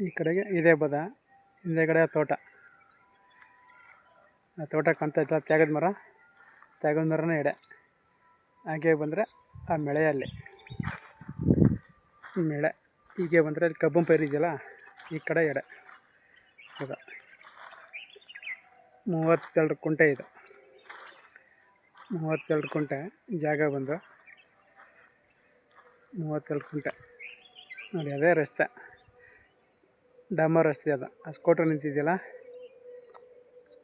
ಈ ಕಡೆಗೆ ಇದೇ ಬದ, ಹಿಂದೆಗಡೆ ತೋಟ. ಆ ತೋಟ ಕಾಣ್ತಾ ತ್ಯಾಗದ ಮರನೇ ಎಡೆ. ಹಾಗೆ ಬಂದರೆ ಆ ಮೆಳೆಯಲ್ಲಿ ಮೆಳೆ ಹೀಗೆ ಬಂದರೆ ಅಲ್ಲಿ ಕಬ್ಬು ಪೈರು ಇದೆಯಲ್ಲ, ಈ ಕಡೆ ಎಡೆ. ಇದು 32 ಕುಂಟೆ. ಇದು 32 ಕುಂಟೆ ಜಾಗ ಬಂದು 32 ಕುಂಟೆ ನೋಡಿ. ಅದೇ ರಸ್ತೆ, ಡಾಂಬರ್ ರಸ್ತೆ. ಅದು ಆ ಸ್ಕೂಟ್ರ್ ನಿಂತಿದೆಯಲ್ಲ,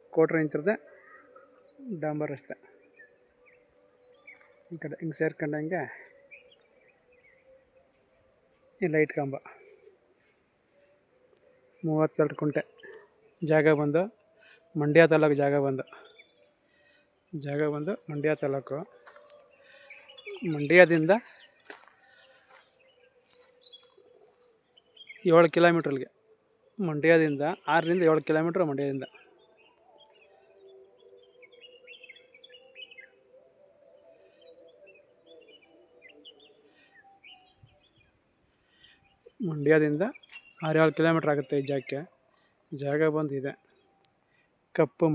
ಸ್ಕೂಟ್ರ್ ನಿಂತಿರದೆ ಡಾಂಬರ್ ರಸ್ತೆ. ಈ ಕಡೆ ಹಿಂಗೆ ಸೇರ್ಕೊಂಡಂಗೆ ಈ ಲೈಟ್ ಕಂಬ. 32 ಕುಂಟೆ ಜಾಗ ಬಂದು ಮಂಡ್ಯ ತಾಲೂಕು. ಜಾಗ ಬಂದು ಮಂಡ್ಯ ತಾಲೂಕು. ಮಂಡ್ಯದಿಂದ 7 ಕಿಲೋಮೀಟ್ರಲ್ಲಿಗೆ. ಮಂಡ್ಯದಿಂದ 6ರಿಂದ 7 ಕಿಲೋಮೀಟ್ರ್. ಮಂಡ್ಯದಿಂದ 6-7 ಕಿಲೋಮೀಟ್ರ್ ಆಗುತ್ತೆ ಈ ಜಾಗಕ್ಕೆ. ಜಾಗ ಬಂದಿದೆ ಕಪ್ಪು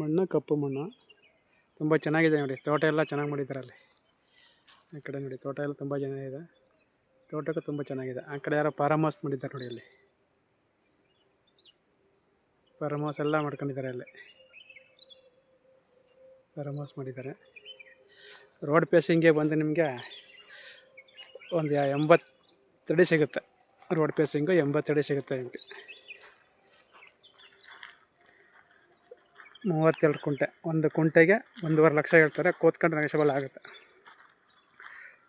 ಮಣ್ಣು, ಕಪ್ಪು ಮಣ್ಣು. ತುಂಬ ಚೆನ್ನಾಗಿದೆ ನೋಡಿ. ತೋಟ ಎಲ್ಲ ಚೆನ್ನಾಗಿ ಮಾಡಿದ್ದಾರೆ ಅಲ್ಲಿ. ಆ ಕಡೆ ನೋಡಿ, ತೋಟ ಎಲ್ಲ ತುಂಬ ಚೆನ್ನಾಗಿದೆ. ತೋಟಕ್ಕೂ ತುಂಬ ಚೆನ್ನಾಗಿದೆ. ಆ ಕಡೆ ಯಾರೋ ಫಾರಮ್ ಹೌಸ್ ಮಾಡಿದ್ದಾರೆ ನೋಡಿ. ಅಲ್ಲಿ ಫಾರಮ್ ಹೌಸ್ ಎಲ್ಲ ಮಾಡ್ಕೊಂಡಿದ್ದಾರೆ. ಅಲ್ಲಿ ಫಾರಮ್ ಹೌಸ್ ಮಾಡಿದ್ದಾರೆ. ರೋಡ್ ಪೇಸಿಂಗ್ಗೆ ಬಂದು ನಿಮಗೆ ಒಂದು 80 ಅಡಿ ಸಿಗುತ್ತೆ. ರೋಡ್ ಪೇಸಿಂಗು 80 ಅಡಿ ಸಿಗುತ್ತೆ ನಿಮಗೆ. 32 ಕುಂಟೆ. ಒಂದು ಕುಂಟೆಗೆ 1.5 ಲಕ್ಷ ಹೇಳ್ತಾರೆ. ಕೂತ್ಕೊಂಡು ನೆಗೋಷಿಯಬಲ್ ಆಗುತ್ತೆ.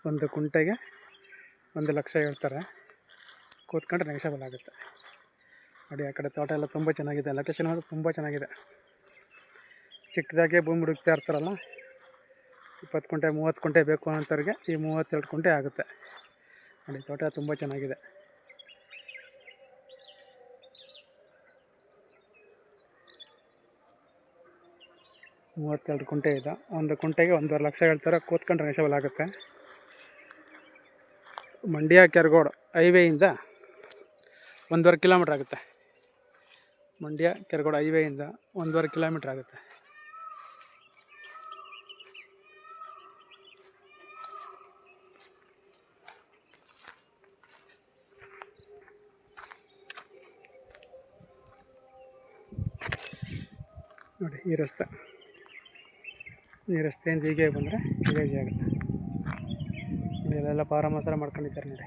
ಒಂದು ಕುಂಟೆಗೆ 1 ಲಕ್ಷ ಹೇಳ್ತಾರೆ. ಕೂತ್ಕೊಂಡ್ರೆ ನೆಗೋಷಿಯಬಲ್ ಆಗುತ್ತೆ ನೋಡಿ. ಆ ಕಡೆ ತೋಟ ಎಲ್ಲ ತುಂಬ ಚೆನ್ನಾಗಿದೆ. ಲೊಕೇಶನ್ ಮಾತ್ರ ತುಂಬ ಚೆನ್ನಾಗಿದೆ. ಚಿಕ್ಕದಾಗೆ ಭೂಮಿ ಹುಡುಕ್ತಾ ಇರ್ತಾರಲ್ಲ, 20 ಕುಂಟೆ 30 ಕುಂಟೆ ಬೇಕು ಅನ್ನೋಂಥವ್ರಿಗೆ ಈ 32 ಕುಂಟೆ ಆಗುತ್ತೆ ನೋಡಿ. ತೋಟ ತುಂಬ ಚೆನ್ನಾಗಿದೆ. 32 ಕುಂಟೆ ಇದೆ. ಒಂದು ಕುಂಟೆಗೆ 1.5 ಲಕ್ಷ ಹೇಳ್ತಾರೆ. ಕೂತ್ಕೊಂಡ್ರೆ ನೆಗೋಷಿಯಬಲ್ ಆಗುತ್ತೆ. ಮಂಡ್ಯ ಕೆರಗೋಡು ಹೈವೇಯಿಂದ 1.5 ಕಿಲೋಮೀಟ್ರ್ ಆಗುತ್ತೆ. ಮಂಡ್ಯ ಕೆರಗೋಡು ಹೈವೇಯಿಂದ 1.5 ಕಿಲೋಮೀಟ್ರ್ ಆಗುತ್ತೆ. ನೋಡಿ ಈ ರಸ್ತೆಯಿಂದ ಹೀಗೆ ಬಂದರೆ ಇದೇ ಜಾಗ. ಇಲ್ಲೆಲ್ಲ ಫಾರಮ್ ಹೌಸ್ ಮಾಡ್ಕೊಂಡಿದ್ದಾರೆ ನೋಡಿ.